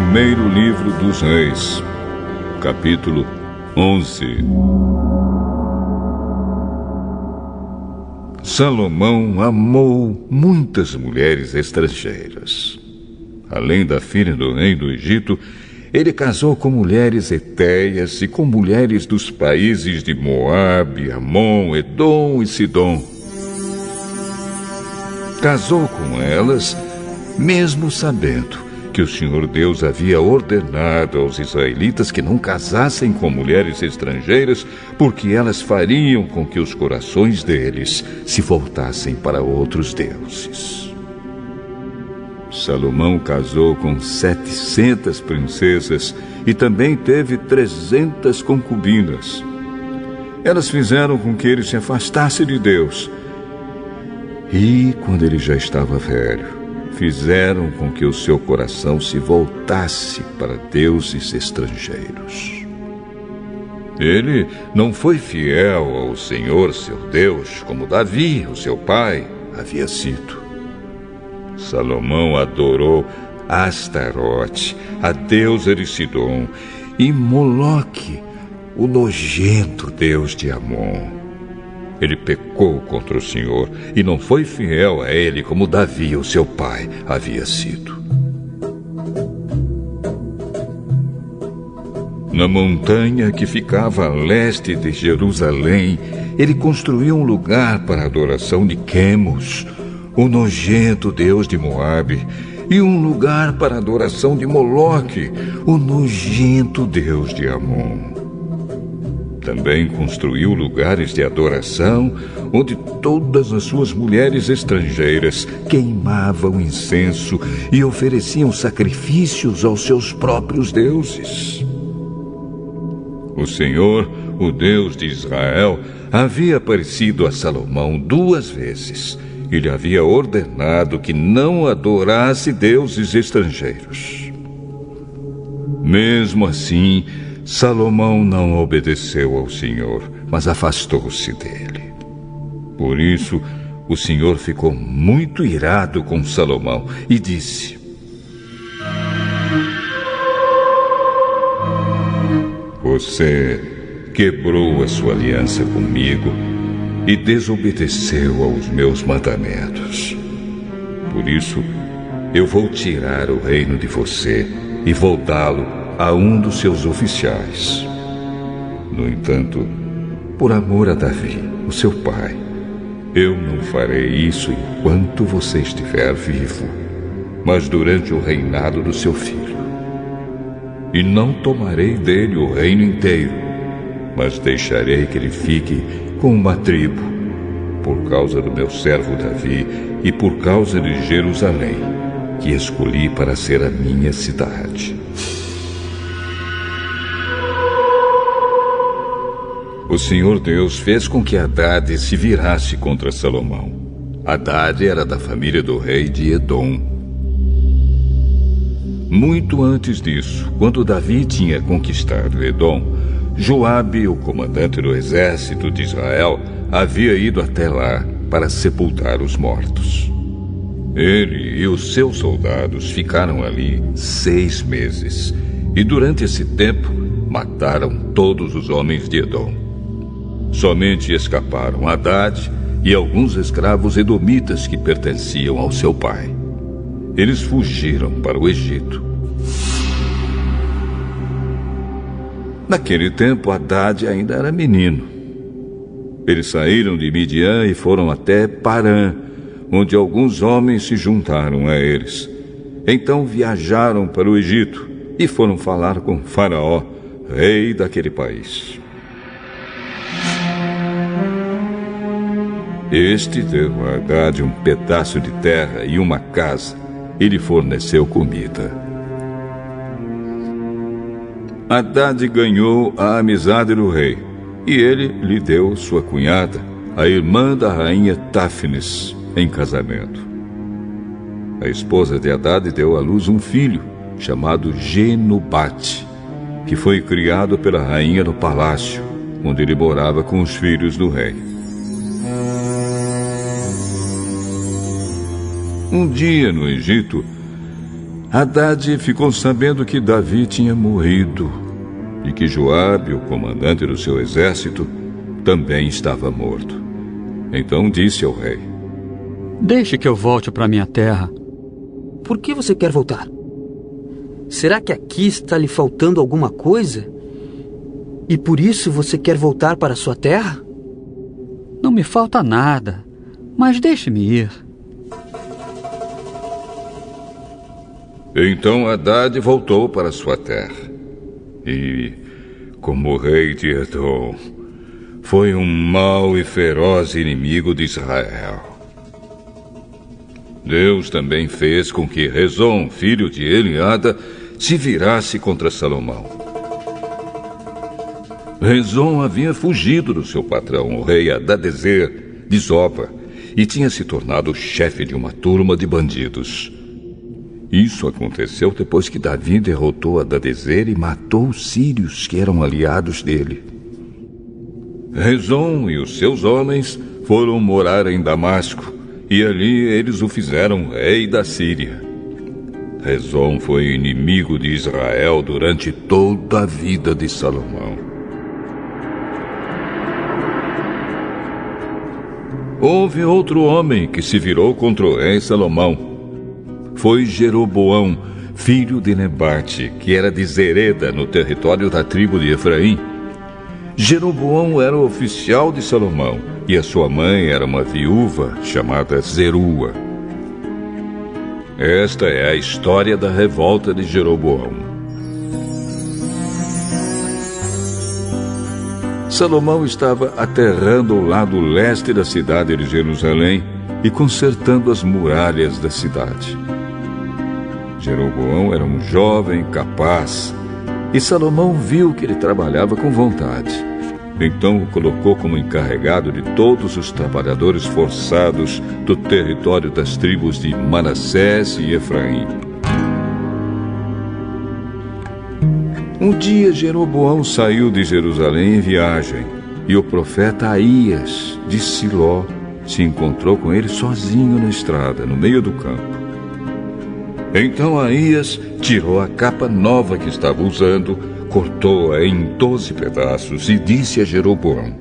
Primeiro livro dos Reis, capítulo 11. Salomão amou muitas mulheres estrangeiras. Além da filha do rei do Egito, ele casou com mulheres hetéias e com mulheres dos países de Moabe, Amon, Edom e Sidom. Casou com elas, mesmo sabendo que o Senhor Deus havia ordenado aos israelitas que não casassem com mulheres estrangeiras, porque elas fariam com que os corações deles se voltassem para outros deuses. Salomão casou com 700 princesas e também teve 300 concubinas. Elas fizeram com que ele se afastasse de Deus. E, quando ele já estava velho, fizeram com que o seu coração se voltasse para deuses estrangeiros. Ele não foi fiel ao Senhor, seu Deus, como Davi, o seu pai, havia sido. Salomão adorou Astarote, a deusa de Sidom, e Moloque, o nojento deus de Amon. Ele pecou contra o Senhor e não foi fiel a ele como Davi, o seu pai, havia sido. Na montanha que ficava a leste de Jerusalém, ele construiu um lugar para a adoração de Quemos, o nojento deus de Moabe, e um lugar para a adoração de Moloque, o nojento deus de Amon. Também construiu lugares de adoração onde todas as suas mulheres estrangeiras queimavam incenso e ofereciam sacrifícios aos seus próprios deuses. O Senhor, o Deus de Israel, havia aparecido a Salomão 2 vezes e lhe havia ordenado que não adorasse deuses estrangeiros. Mesmo assim, Salomão não obedeceu ao Senhor, mas afastou-se dele. Por isso, o Senhor ficou muito irado com Salomão e disse: Você quebrou a sua aliança comigo e desobedeceu aos meus mandamentos. Por isso, eu vou tirar o reino de você e vou dá-lo a um dos seus oficiais. No entanto, por amor a Davi, o seu pai, eu não farei isso enquanto você estiver vivo, mas durante o reinado do seu filho. E não tomarei dele o reino inteiro, mas deixarei que ele fique com uma tribo, por causa do meu servo Davi e por causa de Jerusalém, que escolhi para ser a minha cidade. O Senhor Deus fez com que Hadade se virasse contra Salomão. Hadade era da família do rei de Edom. Muito antes disso, quando Davi tinha conquistado Edom, Joabe, o comandante do exército de Israel, havia ido até lá para sepultar os mortos. Ele e os seus soldados ficaram ali 6 meses, e durante esse tempo mataram todos os homens de Edom. Somente escaparam Hadade e alguns escravos edomitas que pertenciam ao seu pai. Eles fugiram para o Egito. Naquele tempo, Hadade ainda era menino. Eles saíram de Midian e foram até Parã, onde alguns homens se juntaram a eles. Então viajaram para o Egito e foram falar com Faraó, rei daquele país. Este deu a Hadade um pedaço de terra e uma casa, e lhe forneceu comida. Hadade ganhou a amizade do rei, e ele lhe deu sua cunhada, a irmã da rainha Táfnis, em casamento. A esposa de Hadade deu à luz um filho, chamado Genubate, que foi criado pela rainha no palácio, onde ele morava com os filhos do rei. Um dia no Egito, Hadade ficou sabendo que Davi tinha morrido e que Joabe, o comandante do seu exército, também estava morto. Então disse ao rei: Deixe que eu volte para minha terra. Por que você quer voltar? Será que aqui está lhe faltando alguma coisa? E por isso você quer voltar para sua terra? Não me falta nada, mas deixe-me ir. Então Hadade voltou para sua terra. E, como rei de Edom, foi um mau e feroz inimigo de Israel. Deus também fez com que Rezon, filho de Eliada, se virasse contra Salomão. Rezon havia fugido do seu patrão, o rei Hadadezer, de Zoba, e tinha se tornado chefe de uma turma de bandidos. Isso aconteceu depois que Davi derrotou Hadadezer e matou os sírios que eram aliados dele. Rezon e os seus homens foram morar em Damasco, e ali eles o fizeram rei da Síria. Rezon foi inimigo de Israel durante toda a vida de Salomão. Houve outro homem que se virou contra o rei Salomão. Foi Jeroboão, filho de Nebate, que era de Zereda, no território da tribo de Efraim. Jeroboão era o oficial de Salomão, e a sua mãe era uma viúva chamada Zerua. Esta é a história da revolta de Jeroboão. Salomão estava aterrando o lado leste da cidade de Jerusalém e consertando as muralhas da cidade. Jeroboão era um jovem capaz, e Salomão viu que ele trabalhava com vontade. Então o colocou como encarregado de todos os trabalhadores forçados do território das tribos de Manassés e Efraim. Um dia Jeroboão saiu de Jerusalém em viagem, e o profeta Aías, de Siló, se encontrou com ele sozinho na estrada, no meio do campo. Então Aías tirou a capa nova que estava usando, cortou-a em 12 pedaços e disse a Jeroboão: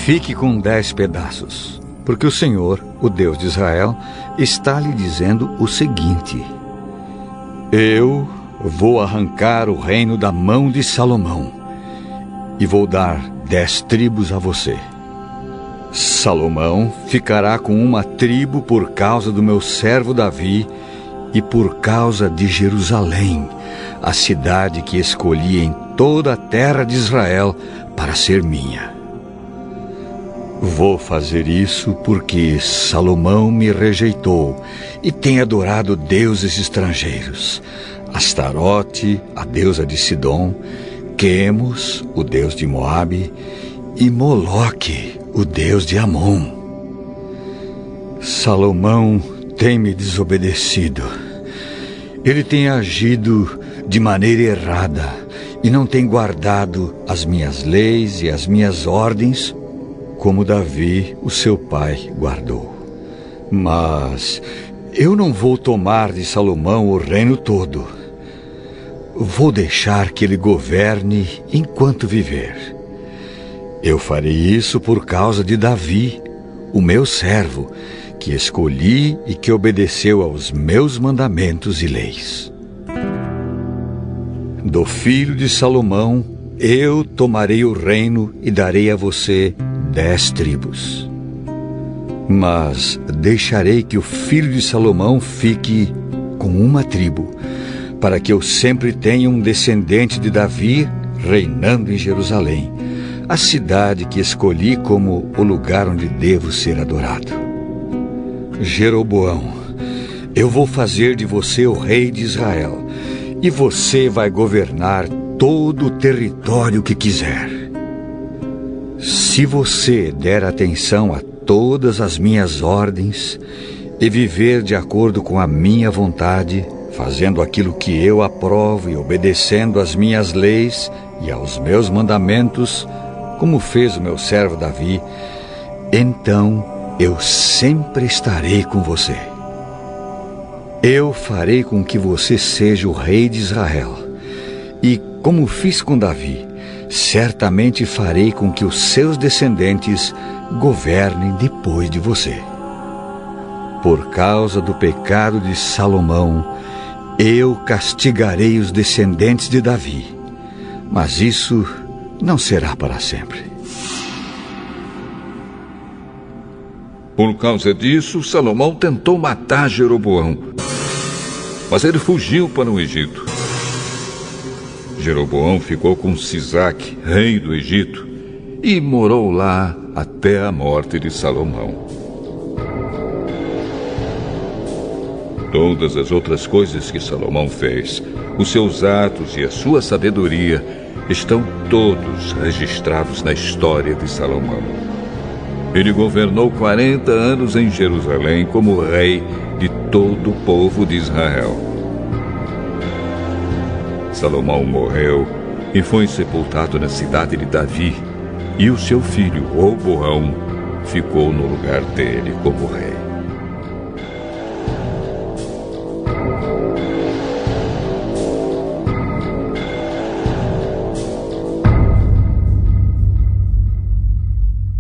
Fique com 10 pedaços, porque o Senhor, o Deus de Israel, está lhe dizendo o seguinte: Eu vou arrancar o reino da mão de Salomão e vou dar 10 tribos a você. Salomão ficará com uma tribo por causa do meu servo Davi e por causa de Jerusalém, a cidade que escolhi em toda a terra de Israel para ser minha. Vou fazer isso porque Salomão me rejeitou e tem adorado deuses estrangeiros, Astarote, a deusa de Sidom, Quemos, o deus de Moabe, e Moloque, o deus de Amon. Salomão tem me desobedecido. Ele tem agido de maneira errada e não tem guardado as minhas leis e as minhas ordens como Davi, o seu pai, guardou. Mas eu não vou tomar de Salomão o reino todo. Vou deixar que ele governe enquanto viver. Eu farei isso por causa de Davi, o meu servo, que escolhi e que obedeceu aos meus mandamentos e leis. Do filho de Salomão, eu tomarei o reino e darei a você 10 tribos. Mas deixarei que o filho de Salomão fique com uma tribo, para que eu sempre tenha um descendente de Davi reinando em Jerusalém, a cidade que escolhi como o lugar onde devo ser adorado. Jeroboão, eu vou fazer de você o rei de Israel, e você vai governar todo o território que quiser. Se você der atenção a todas as minhas ordens e viver de acordo com a minha vontade, fazendo aquilo que eu aprovo e obedecendo às minhas leis e aos meus mandamentos, como fez o meu servo Davi, então eu sempre estarei com você. Eu farei com que você seja o rei de Israel. E, como fiz com Davi, certamente farei com que os seus descendentes governem depois de você. Por causa do pecado de Salomão, eu castigarei os descendentes de Davi, mas isso não será para sempre. Por causa disso, Salomão tentou matar Jeroboão, mas ele fugiu para o Egito. Jeroboão ficou com Sisaque, rei do Egito, e morou lá até a morte de Salomão. Todas as outras coisas que Salomão fez, os seus atos e a sua sabedoria, estão todos registrados na história de Salomão. Ele governou 40 anos em Jerusalém como rei de todo o povo de Israel. Salomão morreu e foi sepultado na cidade de Davi, e o seu filho Roboão ficou no lugar dele como rei.